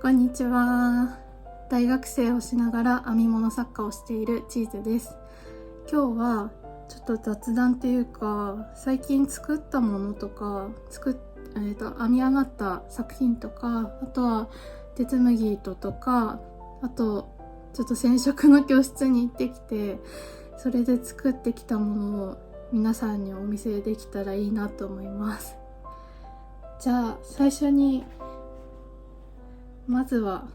こんにちは。大学生をしながら編み物作家をしているチーズです。今日はちょっと雑談っていうか、最近作ったものとか編み上がった作品とか、あとは鉄麦糸とか、あとちょっと染色の教室に行ってきて、それで作ってきたものを皆さんにお見せできたらいいなと思います。じゃあ最初にまずは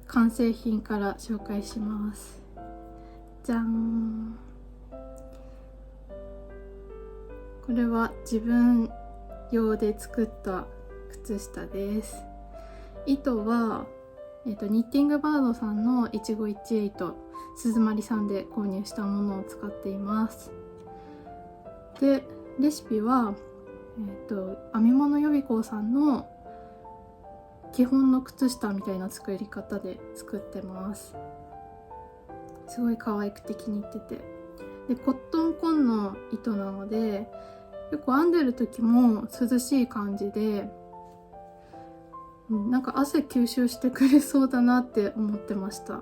完成品から紹介します。じゃん。これは自分用で作った靴下です。糸は、ニッティングバードさんの一期一会鈴まりさんで購入したものを使っています。で、レシピは、編み物予備校さんの基本の靴下みたいな作り方で作ってます。すごい可愛くて気に入ってて、でコットンコンの糸なので結構編んでる時も涼しい感じで、なんか汗吸収してくれそうだなって思ってました。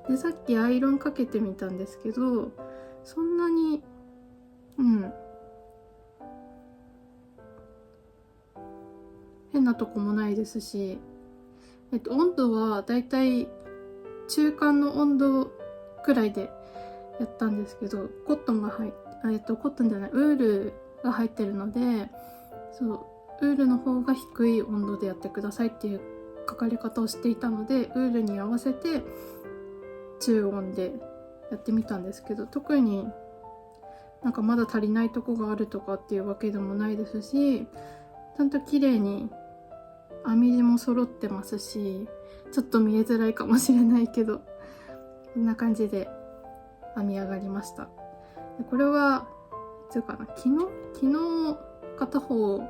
でさっきアイロンかけてみたんですけど、そんなに変なとこもないですし、温度はだいたい中間の温度くらいでやったんですけど、コットンじゃない、ウールが入ってるので、ウールの方が低い温度でやってくださいっていう書かれ方をしていたので、ウールに合わせて中温でやってみたんですけど、特になんかまだ足りないとこがあるとかっていうわけでもないですし、ちゃんと綺麗に編み地も揃ってますし、ちょっと見えづらいかもしれないけど、こんな感じで編み上がりました。これはいつかな、昨日片方終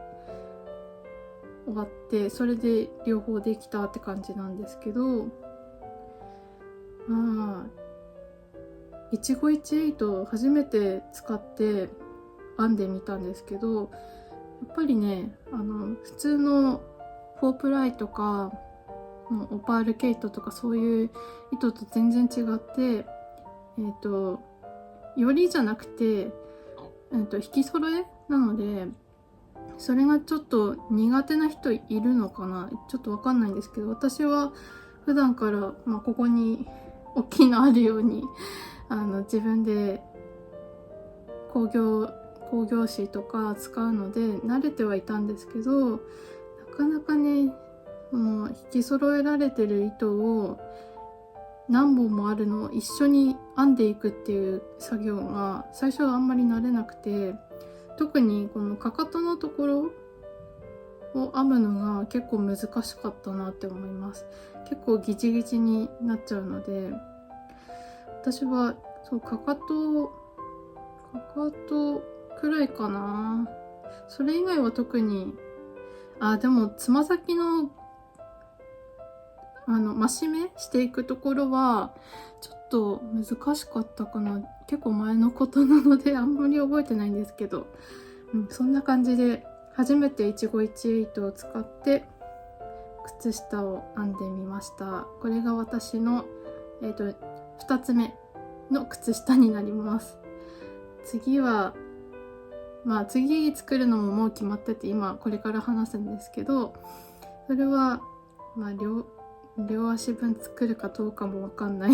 わって、それで両方できたって感じなんですけど、一期一会と初めて使って編んでみたんですけど、やっぱりね、普通の4プライとかオパールケイトとかそういう糸と全然違って、よりじゃなくて、引き揃えなので、それがちょっと苦手な人いるのかな、ちょっとわかんないんですけど、私は普段から、ここに大きいのあるように自分で工業紙とか使うので慣れてはいたんですけど、なかなかね、引き揃えられてる糸を何本もあるのを一緒に編んでいくっていう作業が最初はあんまり慣れなくて、特にこのかかとのところを編むのが結構難しかったなって思います。結構ギチギチになっちゃうので、私はかかとくらいかな。それ以外は特に、でもつま先の増し目していくところはちょっと難しかったかな。結構前のことなのであんまり覚えてないんですけど、そんな感じで初めて一期一会糸を使って靴下を編んでみました。これが私の、2つ目の靴下になります。次は次作るのももう決まってて、今これから話すんですけど、それは両足分作るかどうかもわかんない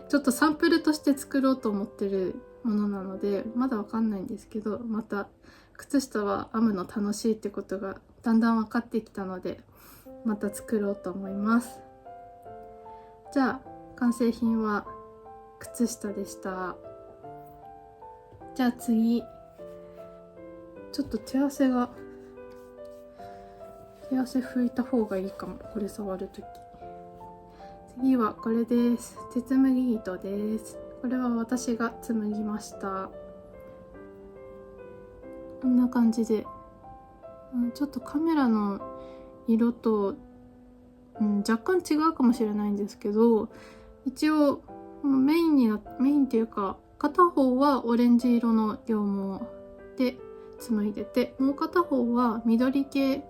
ちょっとサンプルとして作ろうと思ってるものなのでまだわかんないんですけど、また靴下は編むの楽しいってことがだんだん分かってきたので、また作ろうと思います。じゃあ完成品は靴下でした。じゃあ次、ちょっと手汗拭いた方がいいかも、これ触るとき。次はこれです。鉄麦糸です。これは私が紡ぎました。こんな感じで、ちょっとカメラの色と、若干違うかもしれないんですけど、一応メインっていうか、片方はオレンジ色の羊毛で紡いでて、もう片方は緑系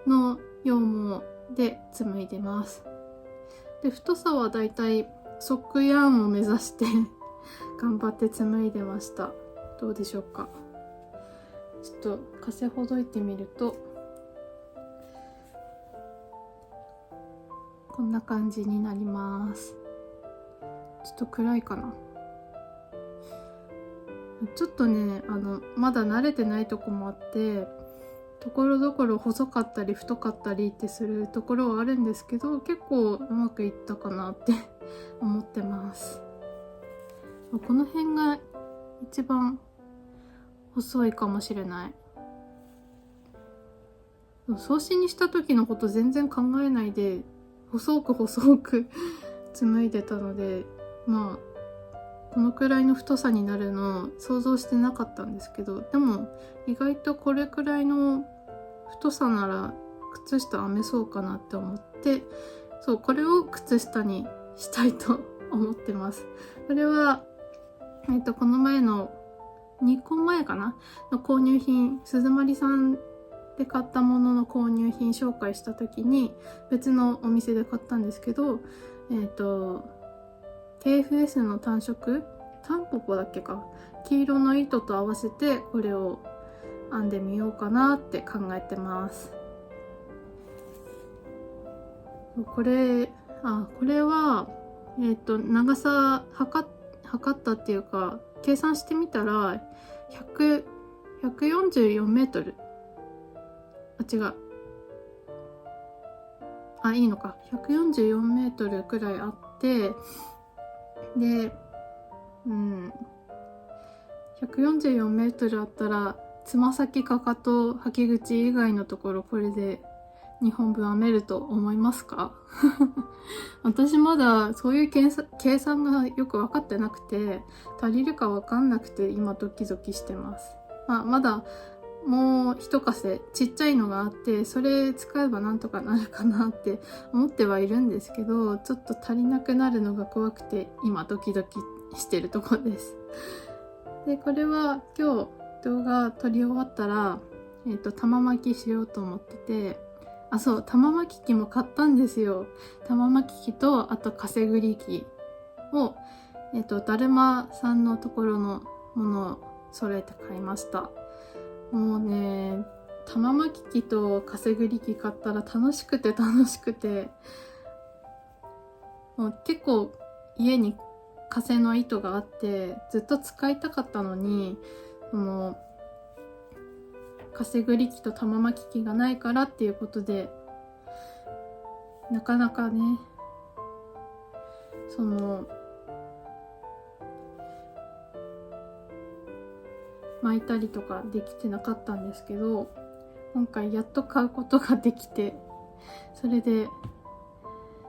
の羊毛で紡いでます。で太さはだいたいソックヤーンを目指して頑張って紡いでました。どうでしょうか。ちょっと風ほどいてみるとこんな感じになります。ちょっと暗いかな。ちょっとねまだ慣れてないとこもあってところどころ細かったり太かったりってするところはあるんですけど、結構うまくいったかなって思ってます。この辺が一番細いかもしれない。送信にした時のこと全然考えないで細く紡いでたので、まあこのくらいの太さになるの想像してなかったんですけど、でも意外とこれくらいの太さなら靴下編めそうかなって思って、そうこれを靴下にしたいと思ってます。これはこの前の2個前かなの購入品、鈴まりさんで買ったものの購入品紹介した時に別のお店で買ったんですけど、KFS の単色タンポポだっけか、黄色の糸と合わせてこれを編んでみようかなって考えてます。これは長さ測ったっていうか計算してみたら144メートル、違う、いいのか、144メートルくらいあって、で144メートルあったらつま先かかと履き口以外のところこれで2本分編めると思いますか？私まだそういう計算がよく分かってなくて足りるか分かんなくて今ドキドキしてます。まだもう一稼ちっちゃいのがあってそれ使えばなんとかなるかなって思ってはいるんですけど、ちょっと足りなくなるのが怖くて今ドキドキしてるところです。でこれは今日動画撮り終わったら玉巻きしようと思ってて、そう、玉巻き機も買ったんですよ。玉巻き機とあとかせぐり機をだるまさんのところのものを揃えて買いました。もうね玉巻き機とかせぐり機買ったら楽しくてもう結構家にかせの糸があってずっと使いたかったのにかせぐり機と玉巻き機がないからっていうことでなかなかね巻いたりとかできてなかったんですけど、今回やっと買うことができて、それで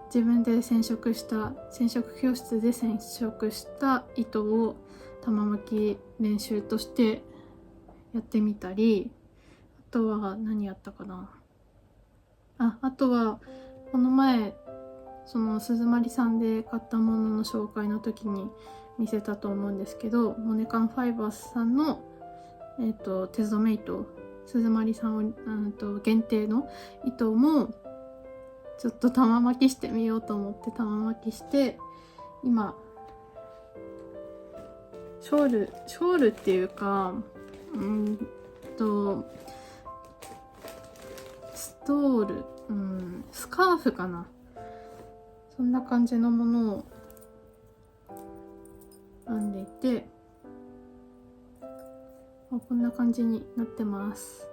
自分で染色教室で染色した糸を玉巻き練習としてやってみたり、あとは何やったかな、あとはこの前鈴まりさんで買ったものの紹介の時に見せたと思うんですけど、モネカンファイバースさんの手染め糸、鈴まりさん限定の糸もちょっと玉巻きしてみようと思って玉巻きして、今ショールっていうかストール、スカーフかな、そんな感じのものを編んでいて、こんな感じになってます。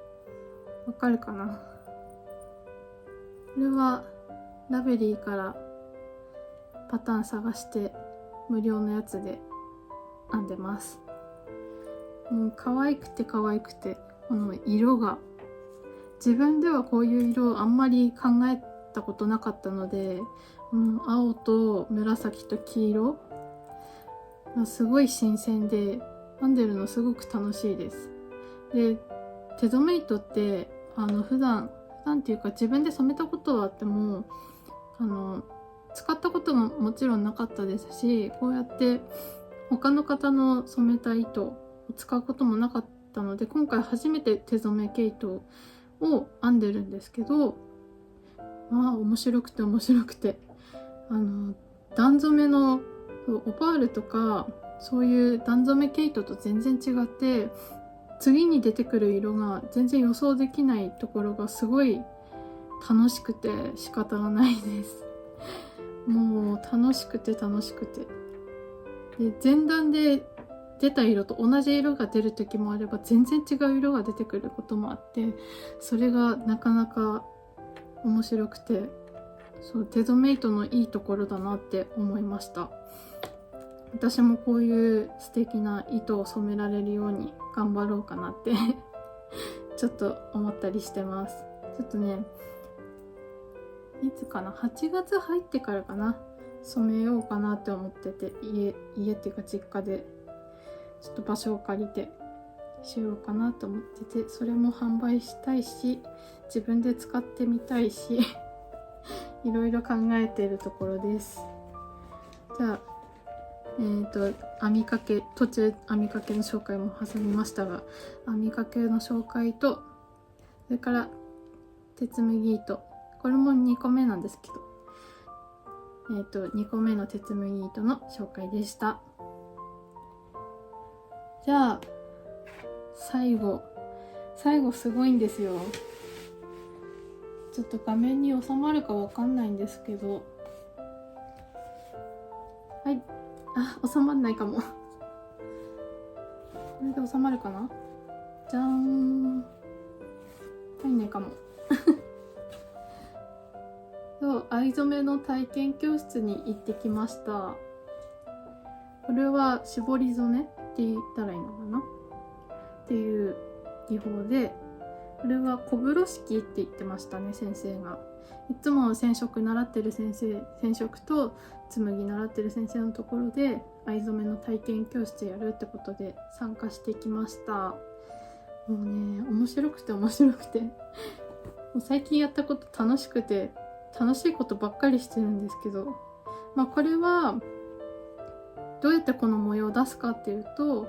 わかるかな。これはラベリーからパターン探して無料のやつで編んでます。もう可愛くてこの色が自分ではこういう色をあんまり考えたことなかったので、青と紫と黄色がすごい新鮮で編んでるのすごく楽しいです。で手染め糸って普段っていうか自分で染めたことはあっても使ったことももちろんなかったですし、こうやって他の方の染めた糸を使うこともなかったので、今回初めて手染め毛糸を編んでるんですけど、まあ面白くて面白くて、段染めのオパールとかそういう段染め毛糸と全然違って、次に出てくる色が全然予想できないところがすごい楽しくて仕方がないです。もう楽しくて楽しくて、で前段で出た色と同じ色が出る時もあれば、全然違う色が出てくることもあって、それがなかなか面白くて、そう手染め糸のいいところだなって思いました。私もこういう素敵な糸を染められるように頑張ろうかなってちょっと思ったりしてます。ちょっとね、いつかな、8月入ってからかな、染めようかなって思ってて、家っていうか実家でちょっと場所を借りてしようかなと思ってて、それも販売したいし自分で使ってみたいしいろいろ考えているところです。じゃあ編みかけ、途中編みかけの紹介も挟みましたが、編みかけの紹介と、それから鉄麦糸、これも2個目なんですけど、2個目の鉄麦糸の紹介でした。じゃあ最後すごいんですよ。ちょっと画面に収まるかわかんないんですけど、はい、収まんないかもこれで収まるかな。じゃーん、入んないかもそう藍染めの体験教室に行ってきました。これは絞り染めって言ったらいいのかなっていう技法で、これは小風呂敷って言ってましたね、先生が。いつも染色習ってる先生、染色と紬習ってる先生のところで藍染めの体験教室やるってことで参加してきました。もうね、面白くてもう最近やったこと楽しくて、楽しいことばっかりしてるんですけど、まあこれはどうやってこの模様を出すかっていうと、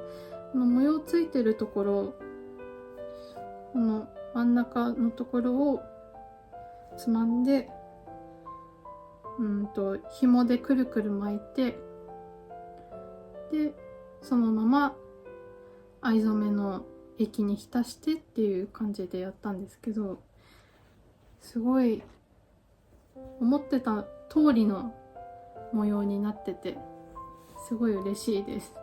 この模様ついてるところ、この真ん中のところをつまんで、紐でくるくる巻いて、でそのまま藍染めの液に浸してっていう感じでやったんですけど、すごい思ってた通りの模様になってて、すごい嬉しいです。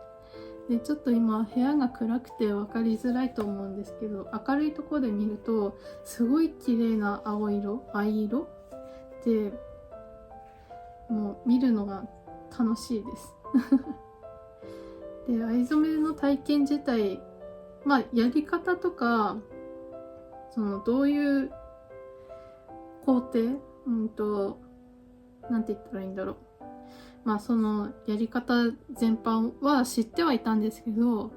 でちょっと今部屋が暗くて分かりづらいと思うんですけど、明るいところで見るとすごい綺麗な藍色で、もう見るのが楽しいですで藍染めの体験自体、まあやり方とか、そのどういう工程、なんて言ったらいいんだろう、まあそのやり方全般は知ってはいたんですけど、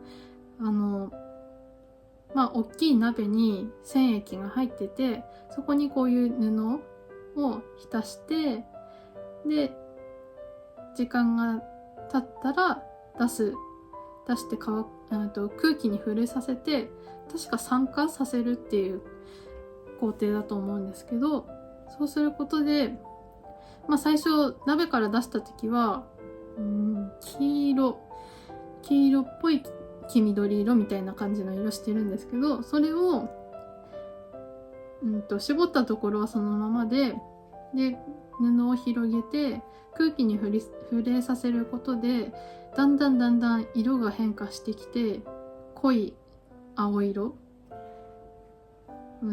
まあ大きい鍋に染液が入ってて、そこにこういう布を浸して、で時間が経ったら出して空気に触れさせて、確か酸化させるっていう工程だと思うんですけど、そうすることで、まあ最初鍋から出した時は黄色っぽい黄緑色みたいな感じの色してるんですけど、それを絞ったところはそのままで布を広げて空気に触れさせることで、だんだん色が変化してきて、濃い青色、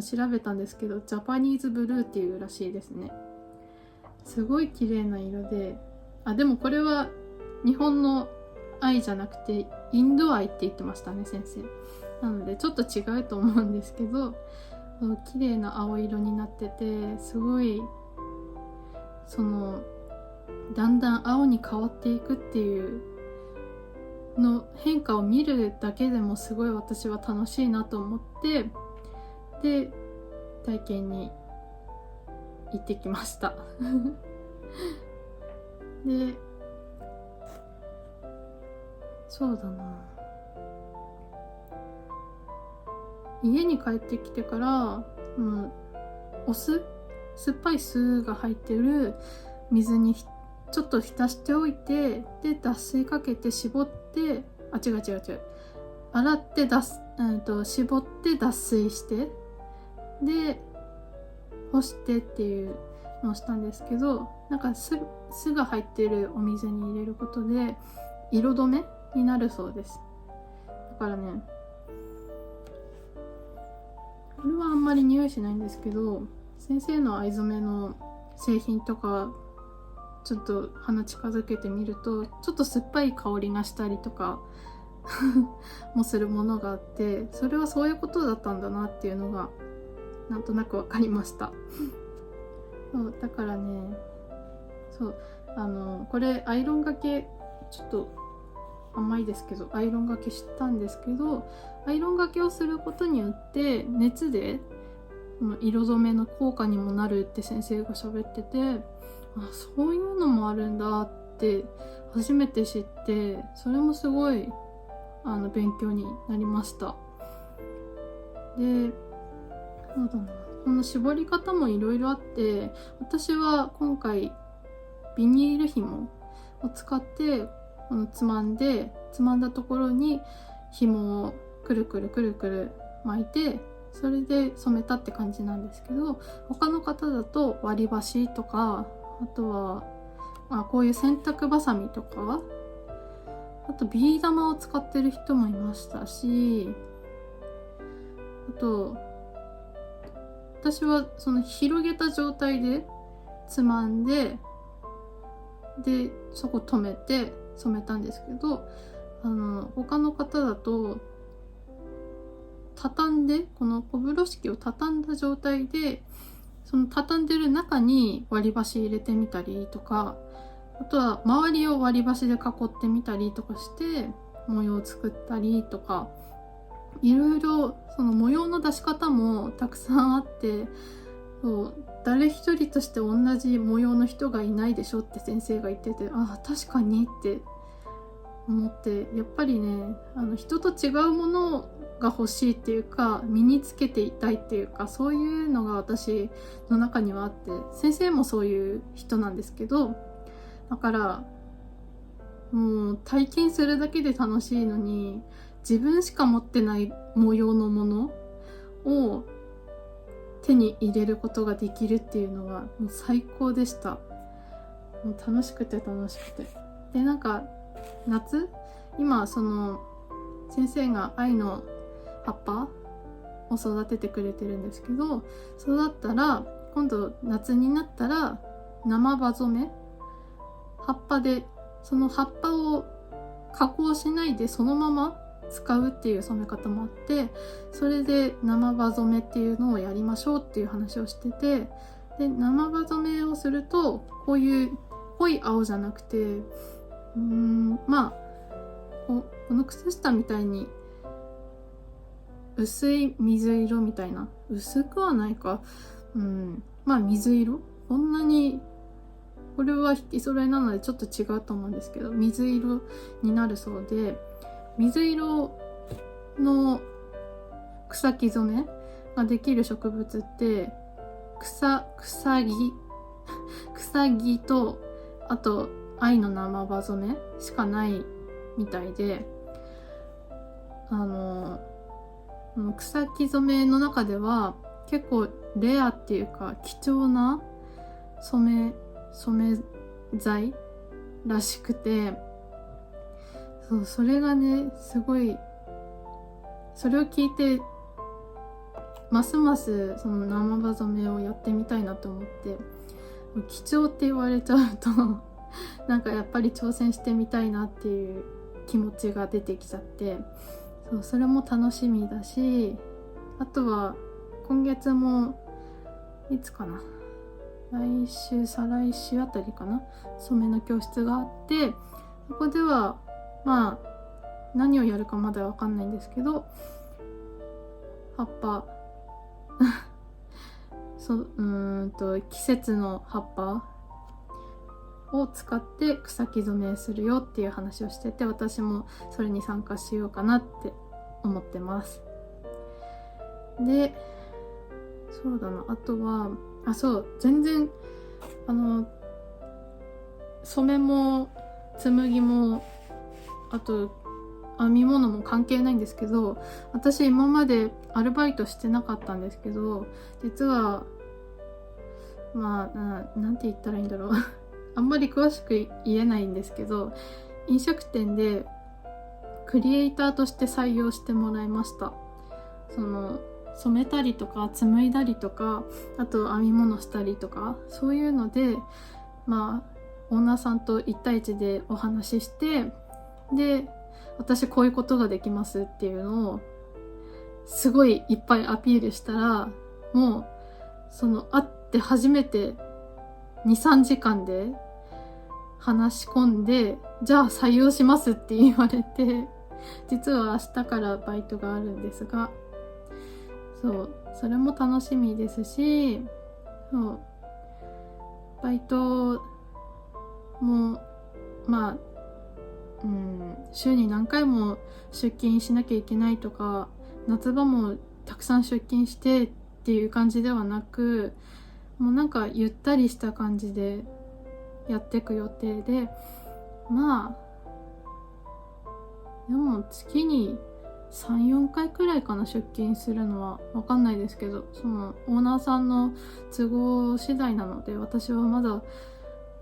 調べたんですけどジャパニーズブルーっていうらしいですね。すごい綺麗な色で、でもこれは日本の藍じゃなくてインド藍って言ってましたね、先生。なのでちょっと違うと思うんですけど、綺麗な青色になってて、すごいだんだん青に変わっていくっていうの変化を見るだけでもすごい私は楽しいなと思って、で体験に行ってきましたでそうだな、家に帰ってきてから、お酢酸っぱい酢が入ってる水にちょっと浸しておいて、で脱水かけて絞って、違う洗って絞って脱水して、で干してっていうのをしたんですけど、なんか酢が入ってるお水に入れることで色止めになるそうです。だからね、これはあんまり匂いしないんですけど、先生の藍染めの製品とかちょっと鼻近づけてみると、ちょっと酸っぱい香りがしたりとかもするものがあって、それはそういうことだったんだなっていうのがなんとなく分かりましたそうだからね、そうこれアイロンがけ、ちょっと甘いですけどアイロンがけしたんですけど、アイロンがけをすることによって熱で色染めの効果にもなるって先生が喋ってて、そういうのもあるんだって初めて知って、それもすごい勉強になりました。で、そうだな、この絞り方もいろいろあって、私は今回ビニール紐を使ってつまんだところに紐をくるくる巻いて、それで染めたって感じなんですけど、他の方だと割り箸とか、あとはこういう洗濯バサミとか、あとビー玉を使ってる人もいましたし、あと私はその広げた状態でつまんで、そこ止めて染めたんですけど、他の方だと畳んで、この小風呂敷を畳んだ状態で、その畳んでる中に割り箸入れてみたりとか、あとは周りを割り箸で囲ってみたりとかして模様を作ったりとか、いろいろその模様の出し方もたくさんあって、誰一人として同じ模様の人がいないでしょって先生が言ってて、確かにって思って、やっぱりね、人と違うものが欲しいっていうか、身につけていたいっていうか、そういうのが私の中にはあって、先生もそういう人なんですけど、だからもう体験するだけで楽しいのに、自分しか持ってない模様のものを手に入れることができるっていうのがもう最高でした。もう楽しくてで、なんか夏、今その先生が藍の葉っぱを育ててくれてるんですけど、育ったら今度夏になったら生葉染め、葉っぱでその葉っぱを加工しないでそのまま使うっていう染め方もあって、それで生葉染めっていうのをやりましょうっていう話をしてて、で生葉染めをするとこういう濃い青じゃなくて、この靴下みたいに薄い水色みたいな、薄くはないか、水色、こんなに、これは引き揃えなのでちょっと違うと思うんですけど、水色になるそうで、水色の草木染めができる植物って草木と、あと藍の生葉染めしかないみたいで、草木染めの中では結構レアっていうか貴重な染め剤らしくて、それがね、すごい、それを聞いてますますその生葉染めをやってみたいなと思って、貴重って言われちゃうとなんかやっぱり挑戦してみたいなっていう気持ちが出てきちゃって、それも楽しみだし、あとは今月もいつかな、来週再来週あたりかな、染めの教室があって、そこでは何をやるかまだわかんないんですけど、葉っぱ季節の葉っぱを使って草木染めするよっていう話をしてて、私もそれに参加しようかなって思ってます。で、そうだな、あとはそう、全然染めも紬もあと編み物も関係ないんですけど、私今までアルバイトしてなかったんですけど、実はなんて言ったらいいんだろうあんまり詳しく言えないんですけど、飲食店でクリエイターとして採用してもらいました。染めたりとか紡いだりとか、あと編み物したりとか、そういうのでオーナーさんと1対1でお話しして、で私こういうことができますっていうのをすごいいっぱいアピールしたら、もう会って初めて 2,3 時間で話し込んで、じゃあ採用しますって言われて、実は明日からバイトがあるんですが、それも楽しみですし、バイトも週に何回も出勤しなきゃいけないとか、夏場もたくさん出勤してっていう感じではなく、もうなんかゆったりした感じでやっていく予定で、でも月に 3,4 回くらいかな、出勤するのは。わかんないですけど、オーナーさんの都合次第なので、私はまだ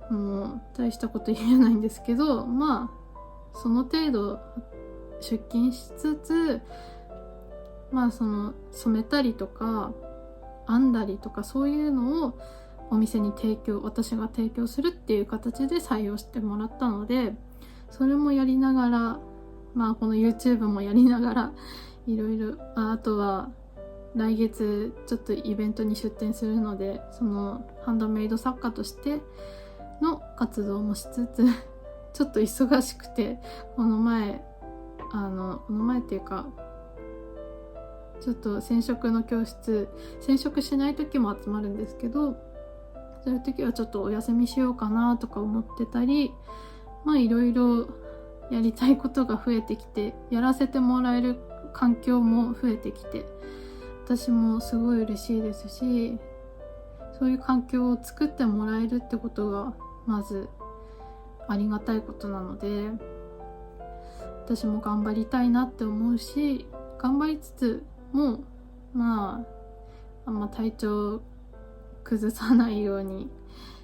もう大したこと言えないんですけど、その程度出勤しつつ、染めたりとか編んだりとか、そういうのをお店に私が提供するっていう形で採用してもらったので、それもやりながら、この YouTube もやりながら、いろいろ、あとは来月ちょっとイベントに出店するので、ハンドメイド作家としての活動もしつつちょっと忙しくて、この前っていうか、ちょっと染色の教室、染色しない時も集まるんですけど、そういう時はちょっとお休みしようかなとか思ってたり、いろいろやりたいことが増えてきて、やらせてもらえる環境も増えてきて、私もすごい嬉しいですし、そういう環境を作ってもらえるってことがまずありがたいことなので、私も頑張りたいなって思うし、頑張りつつもあんま体調崩さないように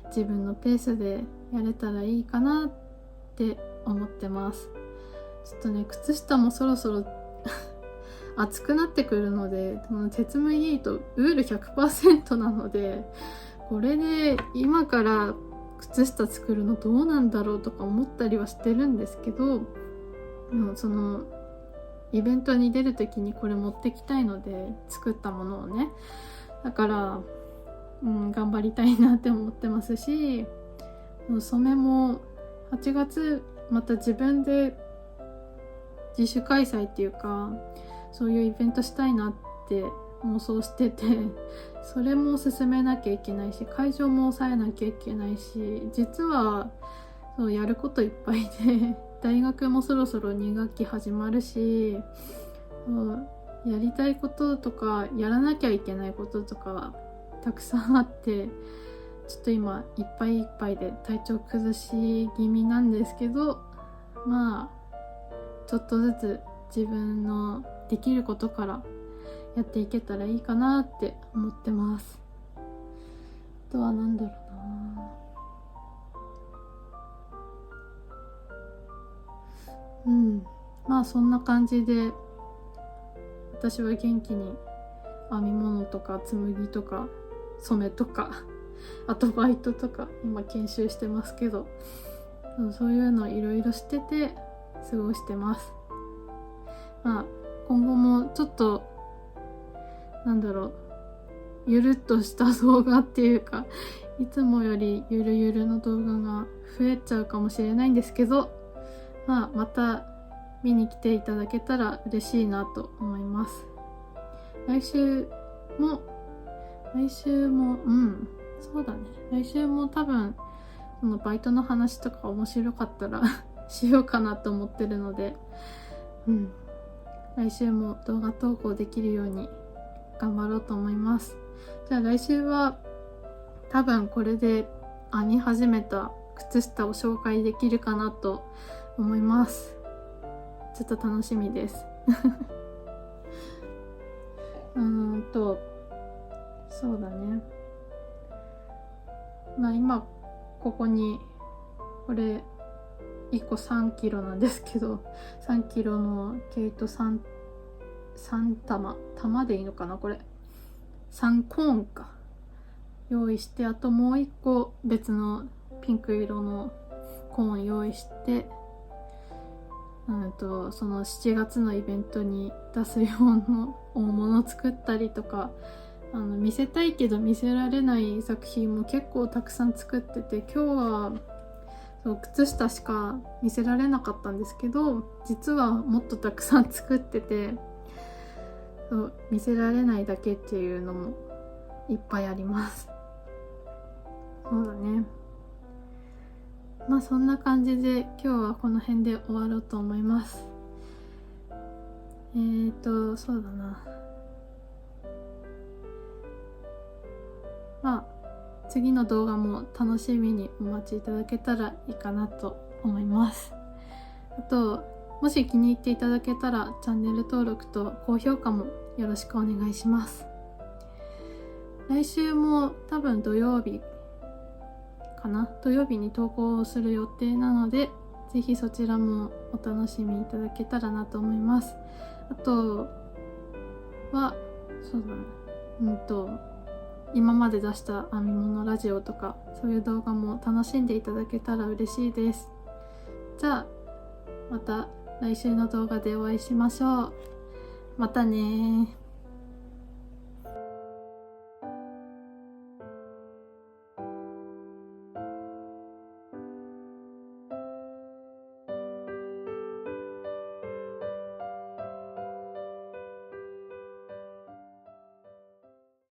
自分のペースでやれたらいいかなって思ってます。ちょっとね、靴下もそろそろ暑くなってくるので、鉄麦とウール 100% なので、これで今から靴下作るのどうなんだろうとか思ったりはしてるんですけど、イベントに出る時にこれ持ってきたいので、作ったものをね、だから頑張りたいなって思ってますし、染めも8月また自分で自主開催っていうか、そういうイベントしたいなって妄想してて、それも進めなきゃいけないし、会場も抑えなきゃいけないし、実はやることいっぱいで大学もそろそろ2学期始まるし、やりたいこととかやらなきゃいけないこととかたくさんあって、ちょっと今いっぱいいっぱいで体調崩し気味なんですけど、ちょっとずつ自分のできることからやっていけたらいいかなって思ってます。あとはなんだろうな、そんな感じで私は元気に編み物とか紬とか染めとか、あとバイトとか今研修してますけど、そういうのいろいろしてて過ごしてます。今後もちょっとゆるっとした動画っていうか、いつもよりゆるゆるの動画が増えちゃうかもしれないんですけど、また見に来ていただけたら嬉しいなと思います。来週もそうだね、来週も多分そのバイトの話とか面白かったらしようかなと思ってるので、来週も動画投稿できるように頑張ろうと思います。じゃあ来週は多分これで編み始めた靴下を紹介できるかなと思います。ちょっと楽しみですそうだね。まあ今ここにこれ1個3キロなんですけど、3キロの毛糸3玉でいいのかな、これ3コーンか用意して、あともう1個別のピンク色のコーン用意して、その7月のイベントに出す用の大物作ったりとか、見せたいけど見せられない作品も結構たくさん作ってて、今日はそう靴下しか見せられなかったんですけど、実はもっとたくさん作ってて、そう見せられないだけっていうのもいっぱいあります。そうだね。まあそんな感じで今日はこの辺で終わろうと思います。そうだな。まあ次の動画も楽しみにお待ちいただけたらいいかなと思います。あと、もし気に入っていただけたらチャンネル登録と高評価もよろしくお願いします。来週も多分土曜日に投稿する予定なので、ぜひそちらもお楽しみいただけたらなと思います。あとはそうだね、今まで出した編み物ラジオとかそういう動画も楽しんでいただけたら嬉しいです。じゃあまた来週の動画でお会いしましょう。またねー。